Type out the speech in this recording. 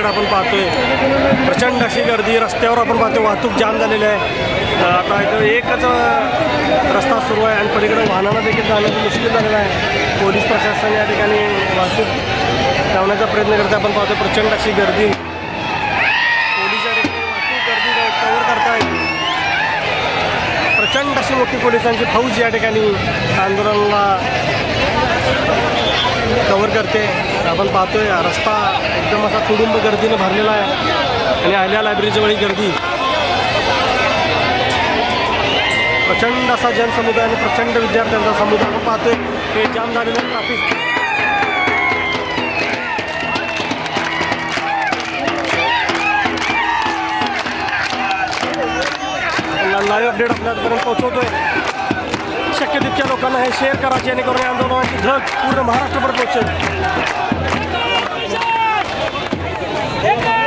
आपण पाहतोय प्रचंड अशी गर्दी रस्त्यावर आपण पाहतोय वाहतूक जाम झालेली आहे। आता इथं एकच रस्ता सुरू आहे आणि पलीकडे वाहनांना देखील जाणं मुश्किल झालेलं आहे। पोलीस प्रशासन या ठिकाणी वाहतूक लावण्याचा प्रयत्न करते आपण पाहतोय प्रचंड अशी गर्दी पोलीस या ठिकाणी वाहतूक गर्दी कव्हर करतायत। प्रचंड अशी मोठी पोलिसांची फौज या ठिकाणी आंदोलनाला कव्हर करते। आपण पाहतोय रस्ता एकदम असा तुडुंब गर्दीने भरलेला आहे आणि आयल्या लायब्ररीजवळ गर्दी प्रचंड असा जनसमुदाय आणि प्रचंड विद्यार्थ्यांचा समुदाय आपण पाहतोय हे जाम झालेलं ट्रॅफिक। लाईव्ह अपडेट आपल्यापर्यंत पोहोचवतोय। शक्य तितक्या लोकांना हे शेअर करा जेणेकरून या आंदोलनाची धग पूर्ण महाराष्ट्रभर पोहोचेल।